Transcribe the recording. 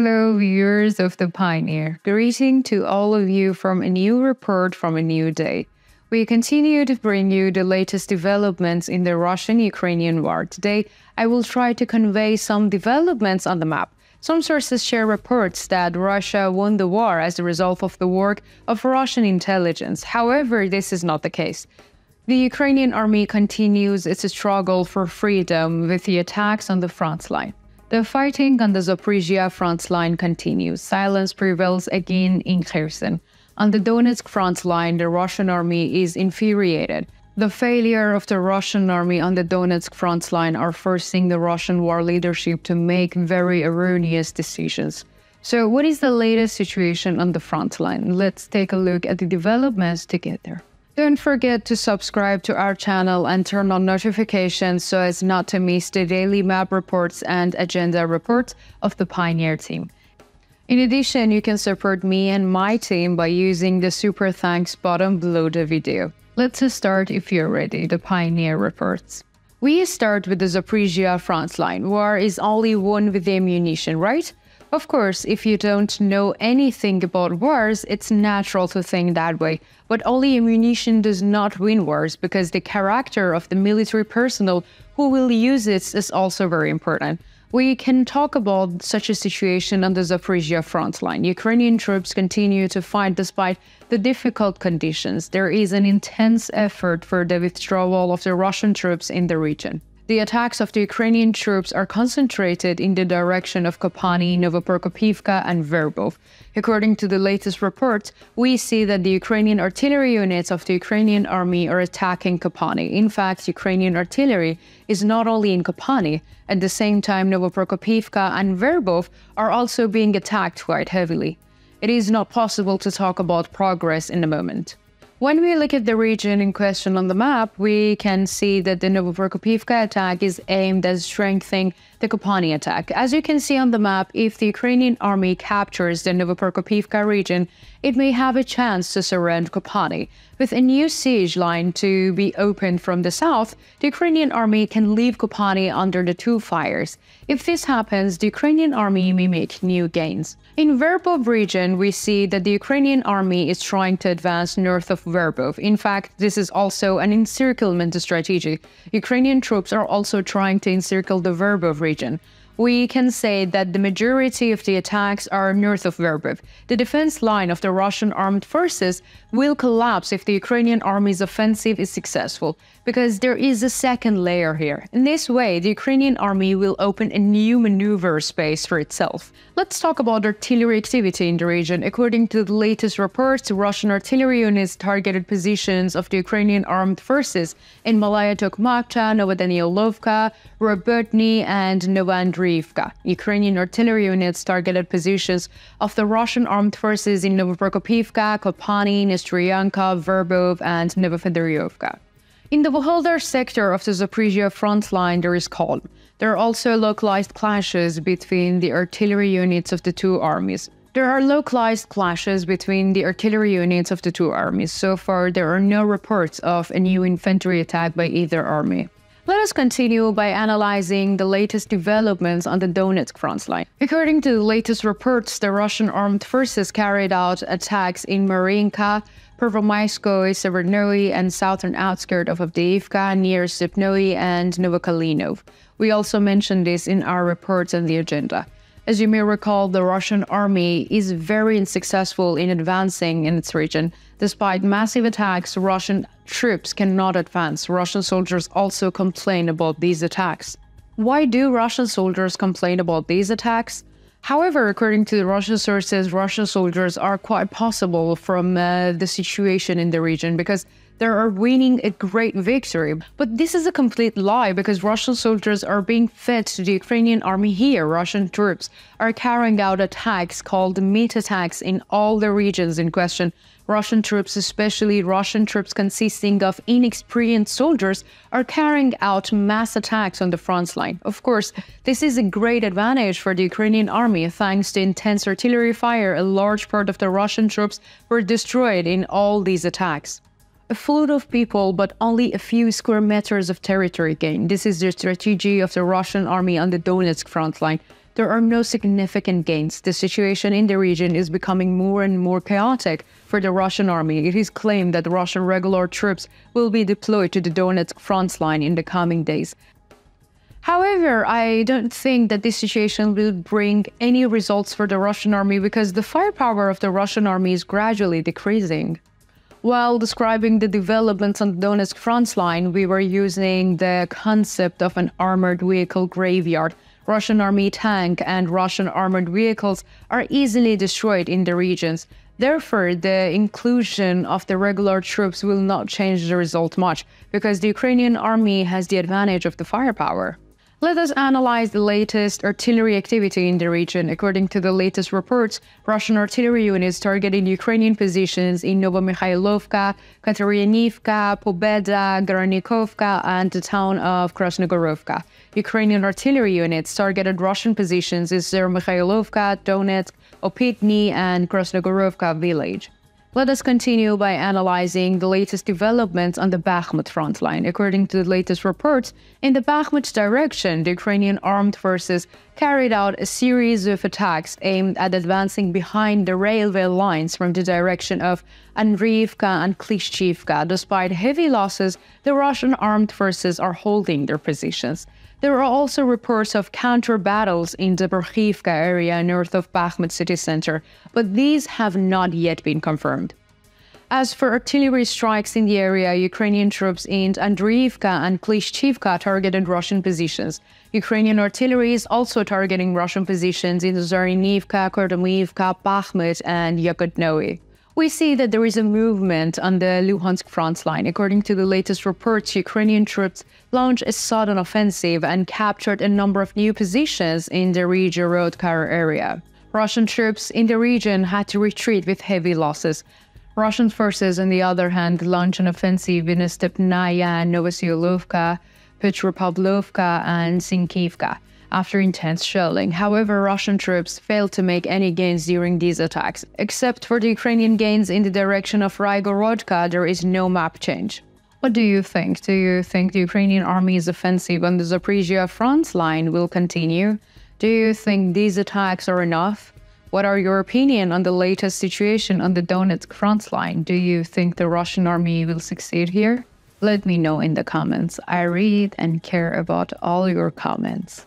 Hello, viewers of The Pioneer. Greeting to all of you from a new report from a new day. We continue to bring you the latest developments in the Russian-Ukrainian war. Today, I will try to convey some developments on the map. Some sources share reports that Russia won the war as a result of the work of Russian intelligence. However, this is not the case. The Ukrainian army continues its struggle for freedom with the attacks on the front line. The fighting on the Zaporizhia front line continues. Silence prevails again in Kherson. On the Donetsk front line, the Russian army is infuriated. The failure of the Russian army on the Donetsk front line are forcing the Russian war leadership to make very erroneous decisions. So what is the latest situation on the front line? Let's take a look at the developments together. Don't forget to subscribe to our channel and turn on notifications so as not to miss the daily map reports and agenda reports of the Pioneer team. In addition, you can support me and my team by using the super thanks button below the video. Let's start if you're ready, the Pioneer reports. We start with the Zaporizhia front line. War is only won with the ammunition, right? Of course, if you don't know anything about wars, it's natural to think that way. But only ammunition does not win wars, because the character of the military personnel who will use it is also very important. We can talk about such a situation on the Zaporizhia front line. Ukrainian troops continue to fight despite the difficult conditions. There is an intense effort for the withdrawal of the Russian troops in the region. The attacks of the Ukrainian troops are concentrated in the direction of Kopani, Novoprokopivka, and Verbov. According to the latest reports, we see that the Ukrainian artillery units of the Ukrainian army are attacking Kopani. In fact, Ukrainian artillery is not only in Kopani. At the same time, Novoprokopivka and Verbov are also being attacked quite heavily. It is not possible to talk about progress in a moment. When we look at the region in question on the map, we can see that the Novoprokopivka attack is aimed at strengthening the Kopani attack. As you can see on the map, if the Ukrainian army captures the Novoprokopivka region, it may have a chance to surrender Kopani. With a new siege line to be opened from the south, the Ukrainian army can leave Kopani under the two fires. If this happens, the Ukrainian army may make new gains. In Verbov region, we see that the Ukrainian army is trying to advance north of Verbov. In fact, this is also an encirclement strategy. Ukrainian troops are also trying to encircle the Verbov region. We can say that the majority of the attacks are north of Verbov. The defense line of the Russian armed forces will collapse if the Ukrainian army's offensive is successful, because there is a second layer here. In this way, the Ukrainian army will open a new maneuver space for itself. Let's talk about artillery activity in the region. According to the latest reports, Russian artillery units targeted positions of the Ukrainian armed forces in Malaya Tokmakcha, Novodanilovka, Robotny, and Novandriivka. Ukrainian artillery units targeted positions of the Russian armed forces in Novoprokopivka, Kopani, Nestryanka, Verbov, and Novofedoryovka. In the Vuholdar sector of the Zaporizhia front line, there is calm. There are also localized clashes between the artillery units of the two armies. There are localized clashes between the artillery units of the two armies. So far, there are no reports of a new infantry attack by either army. Let us continue by analyzing the latest developments on the Donetsk front line. According to the latest reports, the Russian armed forces carried out attacks in Marinka, Pervomaiskoye, Severnoye, and southern outskirts of Avdiivka, near Stepnoye and Novokalinov. We also mentioned this in our reports and the agenda. As you may recall, the Russian army is very unsuccessful in advancing in its region. Despite massive attacks, Russian troops cannot advance. Russian soldiers also complain about these attacks. Why do Russian soldiers complain about these attacks? However, according to the Russian sources, Russian soldiers are quite possible from the situation in the region because they are winning a great victory. But this is a complete lie, because Russian soldiers are being fed to the Ukrainian army here. Russian troops are carrying out attacks called meat attacks in all the regions in question. Russian troops, especially Russian troops consisting of inexperienced soldiers, are carrying out mass attacks on the front line. Of course, this is a great advantage for the Ukrainian army. Thanks to intense artillery fire, a large part of the Russian troops were destroyed in all these attacks. A flood of people, but only a few square meters of territory gained. This is the strategy of the Russian army on the Donetsk front line. there are no significant gains. The situation in the region is becoming more and more chaotic for the Russian army. It is claimed that Russian regular troops will be deployed to the Donetsk front line in the coming days. However, I don't think that this situation will bring any results for the Russian army because the firepower of the Russian army is gradually decreasing. While describing the developments on the Donetsk front line, we were using the concept of an armored vehicle graveyard. Russian army tank and Russian armored vehicles are easily destroyed in the regions. Therefore, the inclusion of the regular troops will not change the result much, because the Ukrainian army has the advantage of the firepower. Let us analyze the latest artillery activity in the region. According to the latest reports, Russian artillery units targeted Ukrainian positions in Novomykhailovka, Kateryanivka, Pobeda, Goronikovka, and the town of Krasnogorovka. Ukrainian artillery units targeted Russian positions in Zaporizhia, Donetsk, Opitny, and Krasnogorovka village. Let us continue by analyzing the latest developments on the Bakhmut front line. According to the latest reports, in the Bakhmut direction, the Ukrainian armed forces carried out a series of attacks aimed at advancing behind the railway lines from the direction of Andriivka and Klishchivka. Despite heavy losses, the Russian armed forces are holding their positions. There are also reports of counter-battles in the Zaporizhia area north of Bakhmut city center, but these have not yet been confirmed. As for artillery strikes in the area, Ukrainian troops in Andriivka and Klishchivka targeted Russian positions. Ukrainian artillery is also targeting Russian positions in Zarynivka, Kordomivka, Bakhmut, and Yakodnoe. We see that there is a movement on the Luhansk front line. According to the latest reports, Ukrainian troops launched a sudden offensive and captured a number of new positions in the Russian-Ukrainian area. Russian troops in the region had to retreat with heavy losses. Russian forces, on the other hand, launched an offensive in Stepnaya, Novosyolovka, Petropavlovka, and Sinkivka after intense shelling. However, Russian troops failed to make any gains during these attacks. Except for the Ukrainian gains in the direction of Raigorodka, there is no map change. What do you think? Do you think the Ukrainian army's offensive on the Zaporizhia front line will continue? Do you think these attacks are enough? What are your opinion on the latest situation on the Donetsk front line? Do you think the Russian army will succeed here? Let me know in the comments. I read and care about all your comments.